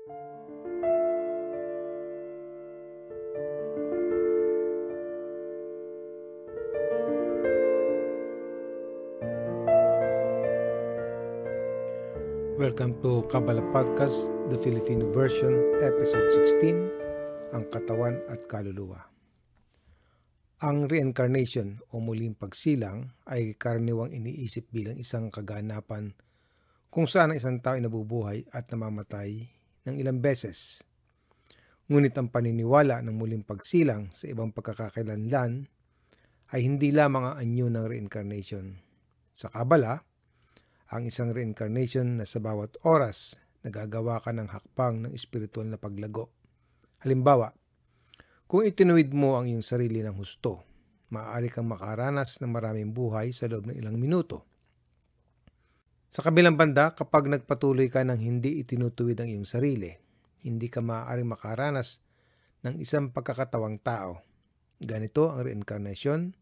Welcome to Kabbalah Podcast, the Filipino version, Episode 16, Ang Katawan at Kaluluwa. Ang reincarnation o muling pagsilang ay karaniwang iniisip bilang isang kaganapan kung saan ang isang tao ay nabubuhay at namamatay ng ilang beses. Ngunit ang paniniwala ng muling pagsilang sa ibang pagkakakilanlan ay hindi lamang ang anyo ng reincarnation. Sa Kabbalah, ang isang reincarnation na sa bawat oras nagagawa ka ng hakbang ng espiritual na paglago. Halimbawa, kung itinuwid mo ang iyong sarili ng husto, maaari kang makaranas ng maraming buhay sa loob ng ilang minuto. Sa kabilang banda, kapag nagpatuloy ka ng hindi itinutuwid ang iyong sarili, hindi ka maaaring makaranas ng isang pagkakatawang tao. Ganito ang reincarnation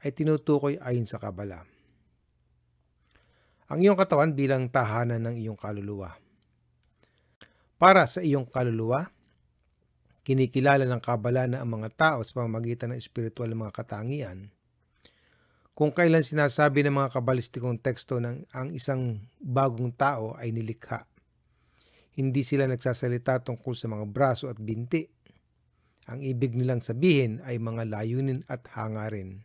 ay tinutukoy ayon sa Kabbalah. Ang iyong katawan bilang tahanan ng iyong kaluluwa. Para sa iyong kaluluwa, kinikilala ng Kabbalah na ang mga tao sa pamamagitan ng espiritual na mga katangian. Kung kailan sinasabi ng mga kabalistikong teksto ng ang isang bagong tao ay nilikha, hindi sila nagsasalita tungkol sa mga braso at binti. Ang ibig nilang sabihin ay mga layunin at hangarin.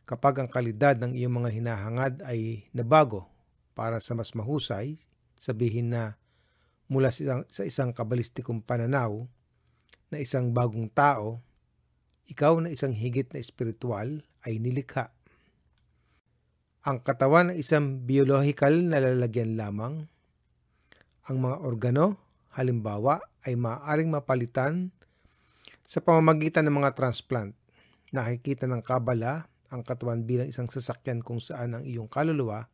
Kapag ang kalidad ng iyong mga hinahangad ay nabago para sa mas mahusay, sabihin na mula sa isang kabalistikong pananaw na isang bagong tao, ikaw na isang higit na espiritual ay nilikha. Ang katawan ay isang biyolohikal na lalagyan lamang. Ang mga organo, halimbawa, ay maaaring mapalitan sa pamamagitan ng mga transplant. Nakikita ng Kabbalah ang katawan bilang isang sasakyan kung saan ang iyong kaluluwa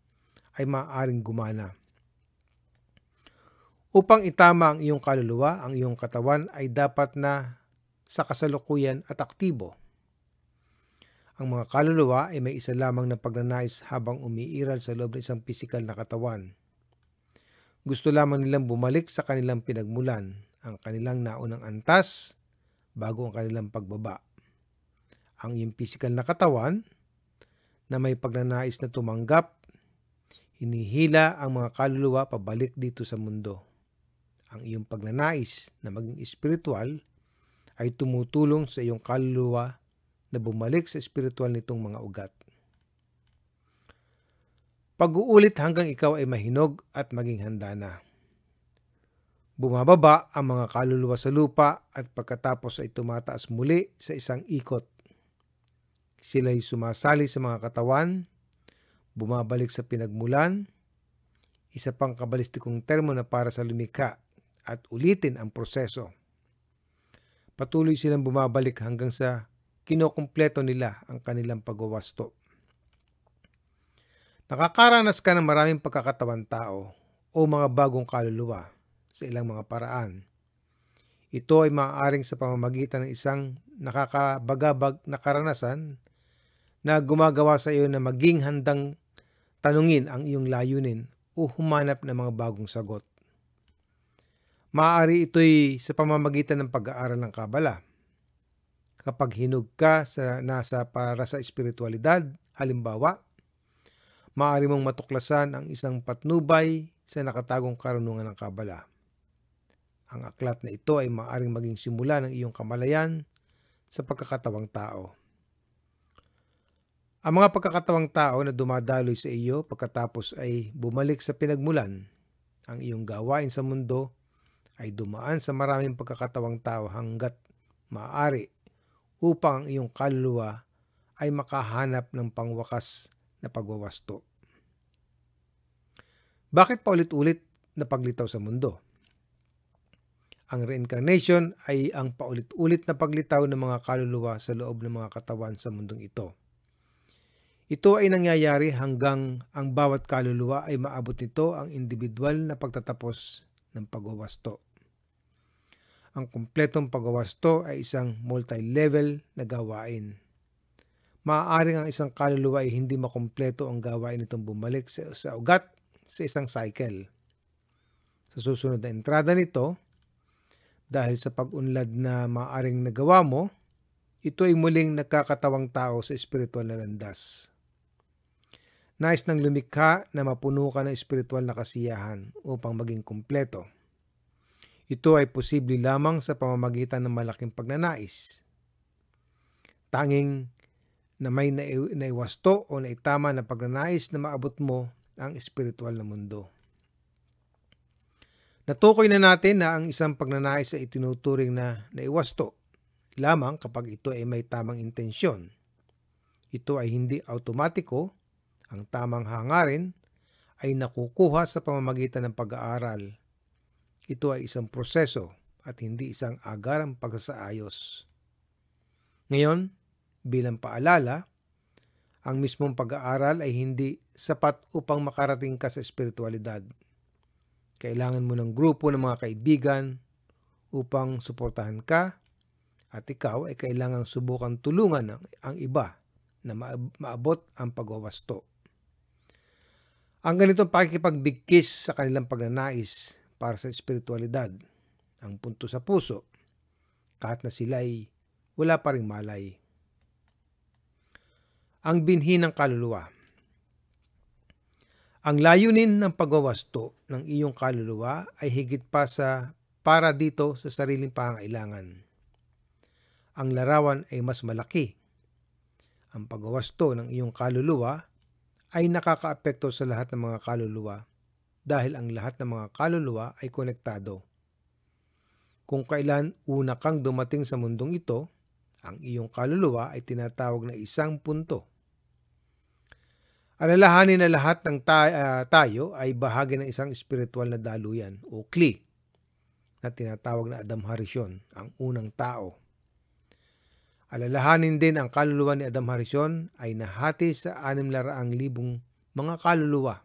ay maaaring gumana. Upang itama ang iyong kaluluwa, ang iyong katawan ay dapat na sa kasalukuyan at aktibo. Ang mga kaluluwa ay may isa lamang na pagnanais habang umiiral sa loob ng isang pisikal na katawan. Gusto lamang nilang bumalik sa kanilang pinagmulan, ang kanilang naunang antas, bago ang kanilang pagbaba. Ang iyong pisikal na katawan na may pagnanais na tumanggap, hinihila ang mga kaluluwa pabalik dito sa mundo. Ang iyong pagnanais na maging espiritual ay tumutulong sa iyong kaluluwa na bumalik sa espiritual nitong mga ugat. Pag-uulit hanggang ikaw ay mahinog at maging handa na. Bumababa ang mga kaluluwa sa lupa at pagkatapos ay tumataas muli sa isang ikot. Sila'y sumasali sa mga katawan, bumabalik sa pinagmulan, isa pang kabalistikong termo na para sa lumikha at ulitin ang proseso. Patuloy silang bumabalik hanggang sa kinokumpleto nila ang kanilang pagwawasto. Nakakaranas ka ng maraming pagkakatawang tao o mga bagong kaluluwa sa ilang mga paraan. Ito ay maaaring sa pamamagitan ng isang nakakabagabag na karanasan na gumagawa sa iyo na maging handang tanungin ang iyong layunin o humanap ng mga bagong sagot. Maaari ito'y sa pamamagitan ng pag-aaral ng Kabbalah. Kapag hinug ka sa nasa para sa espiritualidad, halimbawa, maaari mong matuklasan ang isang patnubay sa nakatagong karunungan ng Kabbalah. Ang aklat na ito ay maaaring maging simula ng iyong kamalayan sa pagkakatawang tao. Ang mga pagkakatawang tao na dumadaloy sa iyo pagkatapos ay bumalik sa pinagmulan. Ang iyong gawain sa mundo ay dumaan sa maraming pagkakatawang tao hanggat maaari upang ang iyong kaluluwa ay makahanap ng pangwakas na pagwawasto. Bakit paulit-ulit na paglitaw sa mundo? Ang reincarnation ay ang paulit-ulit na paglitaw ng mga kaluluwa sa loob ng mga katawan sa mundong ito. Ito ay nangyayari hanggang ang bawat kaluluwa ay maabot nito ang individual na pagtatapos ng pagwawasto. Ang kumpletong pagwawasto ay isang multi-level na gawain. Maaaring ang isang kaluluwa ay hindi makumpleto ang gawain nitong bumalik sa ugat sa isang cycle. Sa susunod na entrada nito, dahil sa pag-unlad na maaaring nagawa mo, ito ay muling nagkakatawang tao sa espiritual na landas. Nais ng lumikha na mapuno ka ng espiritual na kasiyahan upang maging kumpleto. Ito ay posible lamang sa pamamagitan ng malaking pagnanais. Tanging na may naiwasto o naitama na pagnanais na maabot mo ang espiritual na mundo. Natukoy na natin na ang isang pagnanais ay itinuturing na naiwasto lamang kapag ito ay may tamang intensyon. Ito ay hindi automatiko. Ang tamang hangarin ay nakukuha sa pamamagitan ng pag-aaral. Ito ay isang proseso at hindi isang agarang pagsasaayos. Ngayon, bilang paalala, ang mismong pag-aaral ay hindi sapat upang makarating ka sa espiritualidad. Kailangan mo ng grupo ng mga kaibigan upang suportahan ka at ikaw ay kailangang subukang tulungan ang iba na maabot ang pagwawasto. Ang ganitong pakikipagbigkis sa kanilang pagnanais para sa espiritualidad, ang punto sa puso, kahit na sila'y wala pa ring malay. Ang binhi ng kaluluwa. Ang layunin ng pagwawasto ng iyong kaluluwa ay higit pa sa para dito sa sariling pangangailangan. Ang larawan ay mas malaki. Ang pagwawasto ng iyong kaluluwa ay nakakaapekto sa lahat ng mga kaluluwa dahil ang lahat ng mga kaluluwa ay konektado. Kung kailan una kang dumating sa mundong ito, ang iyong kaluluwa ay tinatawag na isang punto. Alalahanin na lahat ng tayo ay bahagi ng isang espiritual na daluyan o kli na tinatawag na Adam Harisyon, ang unang tao. Alalahanin din ang kaluluwa ni Adam Harisyon ay nahati sa 600,000 mga kaluluwa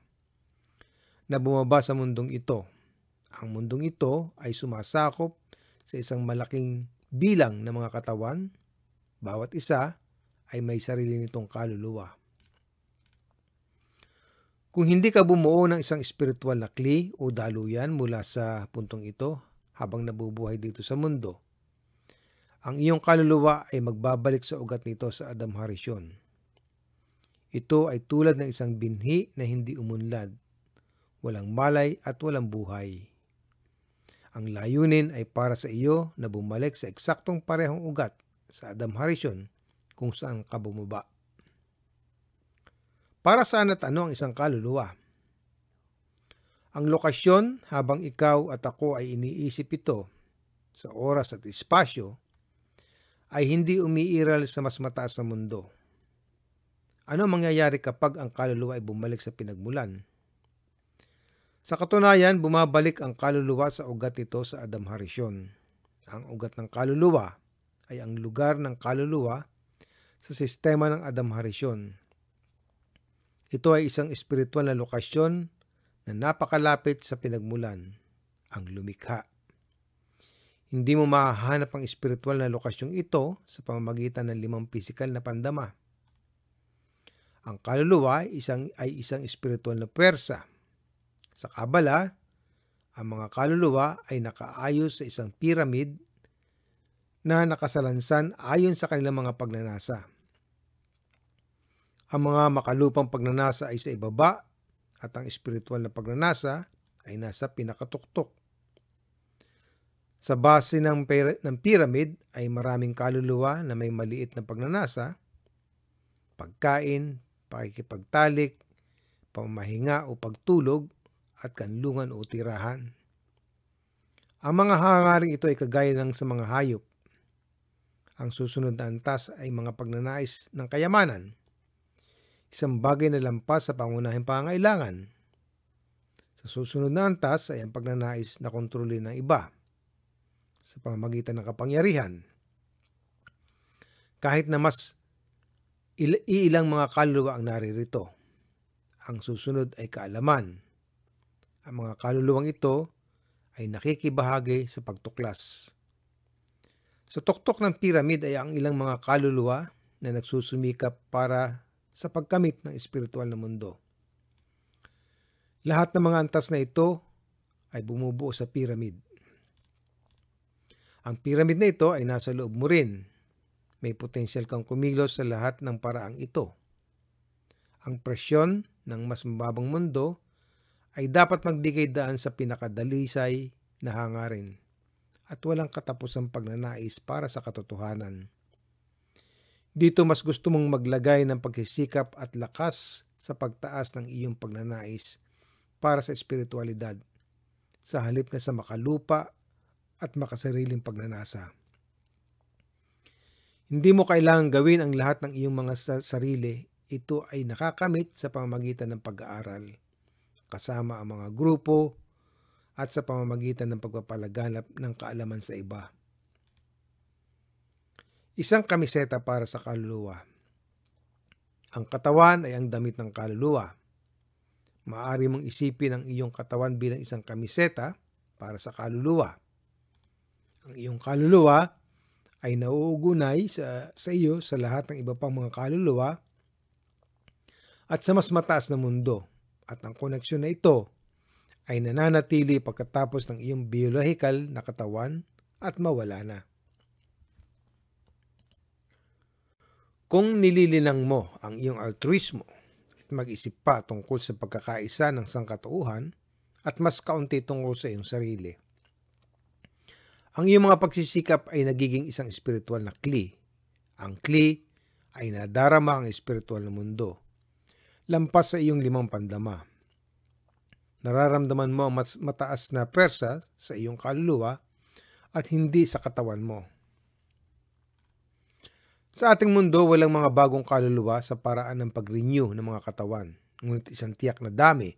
na bumaba sa mundong ito. Ang mundong ito ay sumasakop sa isang malaking bilang ng mga katawan. Bawat isa ay may sarili nitong kaluluwa. Kung hindi ka bumuo ng isang espiritual na kli o daluyan mula sa puntong ito habang nabubuhay dito sa mundo, ang iyong kaluluwa ay magbabalik sa ugat nito sa Adam Harisyon. Ito ay tulad ng isang binhi na hindi umunlad, walang malay at walang buhay. Ang layunin ay para sa iyo na bumalik sa eksaktong parehong ugat sa Adam Harisyon kung saan ka bumaba. Para saan at ano ang isang kaluluwa? Ang lokasyon habang ikaw at ako ay iniisip ito sa oras at espasyo ay hindi umiiral sa mas mataas na mundo. Ano mangyayari kapag ang kaluluwa ay bumalik sa pinagmulan? Sa katunayan, bumabalik ang kaluluwa sa ugat nito sa Adam Harisyon. Ang ugat ng kaluluwa ay ang lugar ng kaluluwa sa sistema ng Adam Harisyon. Ito ay isang espiritual na lokasyon na napakalapit sa pinagmulan, ang lumikha. Hindi mo mahahanap ang espiritual na lokasyong ito sa pamamagitan ng 5 pisikal na pandama. Ang kaluluwa ay isang espiritual na puwersa. Sa Kabala, ang mga kaluluwa ay nakaayos sa isang pyramid na nakasalansan ayon sa kanilang mga pagnanasa. Ang mga makalupang pagnanasa ay sa ibaba at ang espiritual na pagnanasa ay nasa pinakatuktok. Sa base ng pyramid ay maraming kaluluwa na may maliit na pagnanasa, pagkain, pakikipagtalik, pamamahinga o pagtulog, at kanlungan o tirahan. Ang mga hangaring ito ay kagaya ng sa mga hayop. Ang susunod na antas ay mga pagnanais ng kayamanan, isang bagay na lampas sa pangunahing pangangailangan. Sa susunod na antas ay ang pagnanais na kontrolin ng iba sa pamamagitan ng kapangyarihan. Kahit na mas iilang mga kaluluwa ang naririto, ang susunod ay kaalaman. Ang mga kaluluwang ito ay nakikibahagi sa pagtuklas. Sa tuktok ng pyramid ay ang ilang mga kaluluwa na nagsusumikap para sa pagkamit ng espiritual na mundo. Lahat ng mga antas na ito ay bumubuo sa pyramid. Ang pyramid na ito ay nasa loob mo rin. May potensyal kang kumilos sa lahat ng paraang ito. Ang presyon ng mas mababang mundo ay dapat magbigay daan sa pinakadalisay na hangarin at walang katapusang pagnanais para sa katotohanan. Dito mas gusto mong maglagay ng pagsisikap at lakas sa pagtaas ng iyong pagnanais para sa espiritualidad sa halip na sa makalupa at makasariling pagnanasa. Hindi mo kailangang gawin ang lahat ng iyong mga sarili. Ito ay nakakamit sa pamamagitan ng pag-aaral, kasama ang mga grupo, at sa pamamagitan ng pagpapalaganap ng kaalaman sa iba. Isang kamiseta para sa kaluluwa. Ang katawan ay ang damit ng kaluluwa. Maaari mong isipin ang iyong katawan bilang isang kamiseta para sa kaluluwa. Ang iyong kaluluwa ay nauugnay sa iyo sa lahat ng iba pang mga kaluluwa at sa mas mataas na mundo, at ang koneksyon na ito ay nananatili pagkatapos ng iyong biyolohikal na katawan at mawala na. Kung nililinang mo ang iyong altruismo at mag-isip pa tungkol sa pagkakaisa ng sangkatauhan at mas kaunti tungkol sa iyong sarili, ang iyong mga pagsisikap ay nagiging isang espiritual na kli. Ang kli ay nadarama ang espiritual na mundo, lampas sa iyong 5 pandama. Nararamdaman mo ang mas mataas na persa sa iyong kaluluwa at hindi sa katawan mo. Sa ating mundo, walang mga bagong kaluluwa sa paraan ng pag-renew ng mga katawan, ngunit isang tiyak na dami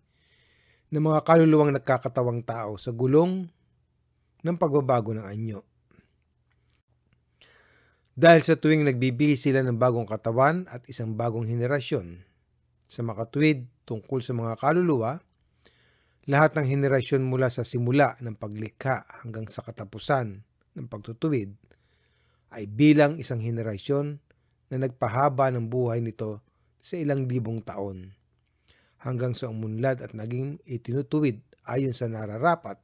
ng mga kaluluwang nagkakatawang tao sa gulong ng pagbabago ng anyo. Dahil sa tuwing nagbibihis sila ng bagong katawan at isang bagong henerasyon sa makatuwid tungkol sa mga kaluluwa, lahat ng henerasyon mula sa simula ng paglikha hanggang sa katapusan ng pagtutuwid ay bilang isang henerasyon na nagpahaba ng buhay nito sa ilang libong taon hanggang sa umunlad at naging itinutuwid ayon sa nararapat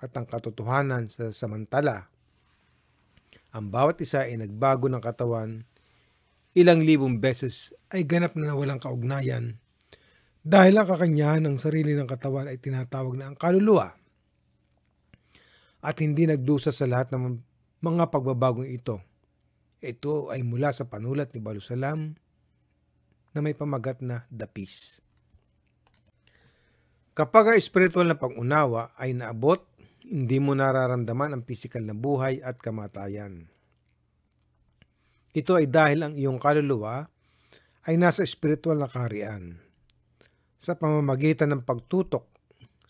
at ang katotohanan sa samantala. Ang bawat isa ay nagbago ng katawan ilang libong beses ay ganap na walang kaugnayan dahil ang kakanyahan ng sarili ng katawan ay tinatawag na ang kaluluwa at hindi nagdusa sa lahat ng mga pagbabagong ito. Ito ay mula sa panulat ni Balusalam na may pamagat na The Peace. Kapag ang espiritual na pag-unawa ay naabot, hindi mo nararamdaman ang pisikal na buhay at kamatayan. Ito ay dahil ang iyong kaluluwa ay nasa espiritual na kaharian. Sa pamamagitan ng pagtutok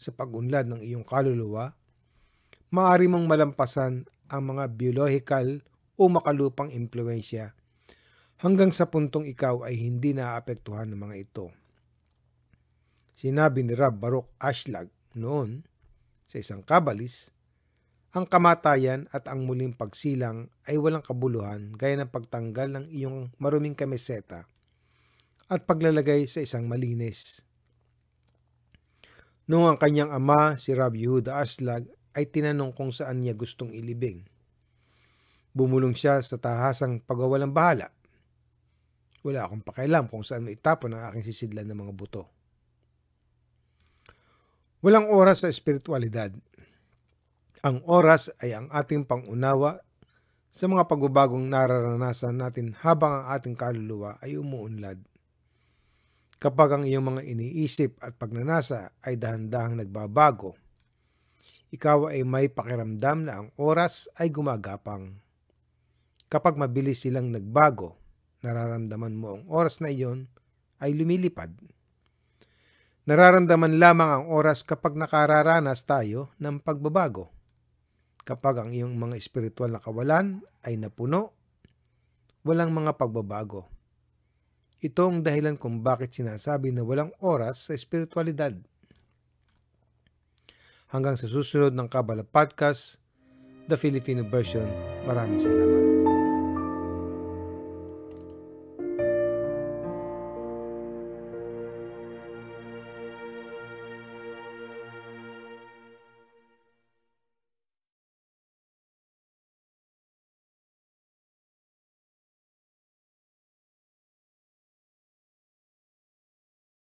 sa pag-unlad ng iyong kaluluwa, maaari mong malampasan ang mga biyolohikal o makalupang impluwensya hanggang sa puntong ikaw ay hindi naaapektuhan ng mga ito. Sinabi ni Rab Baruch Ashlag noon sa isang kabalis, ang kamatayan at ang muling pagsilang ay walang kabuluhan gaya ng pagtanggal ng iyong maruming kamiseta at paglalagay sa isang malinis. Noong ang kanyang ama, si Rab Yehuda Ashlag, ay tinanong kung saan niya gustong ilibing, bumulong siya sa tahasang pagwawalang bahala. Wala akong pakialam kung saan maitapon ang aking sisidlan ng mga buto. Walang oras sa espiritualidad. Ang oras ay ang ating pangunawa sa mga pagbabagong nararanasan natin habang ang ating kaluluwa ay umuunlad. Kapag ang iyong mga iniisip at pagnanasa ay dahan-dahang nagbabago, ikaw ay may pakiramdam na ang oras ay gumagapang. Kapag mabilis silang nagbago, nararamdaman mo ang oras na iyon ay lumilipad. Nararamdaman lamang ang oras kapag nakararanas tayo ng pagbabago. Kapag ang iyong mga espiritual na kawalan ay napuno, walang mga pagbabago. Ito ang dahilan kung bakit sinasabi na walang oras sa espiritualidad. Hanggang sa susunod ng Kabbalah Podcast, the Filipino version. Maraming salamat.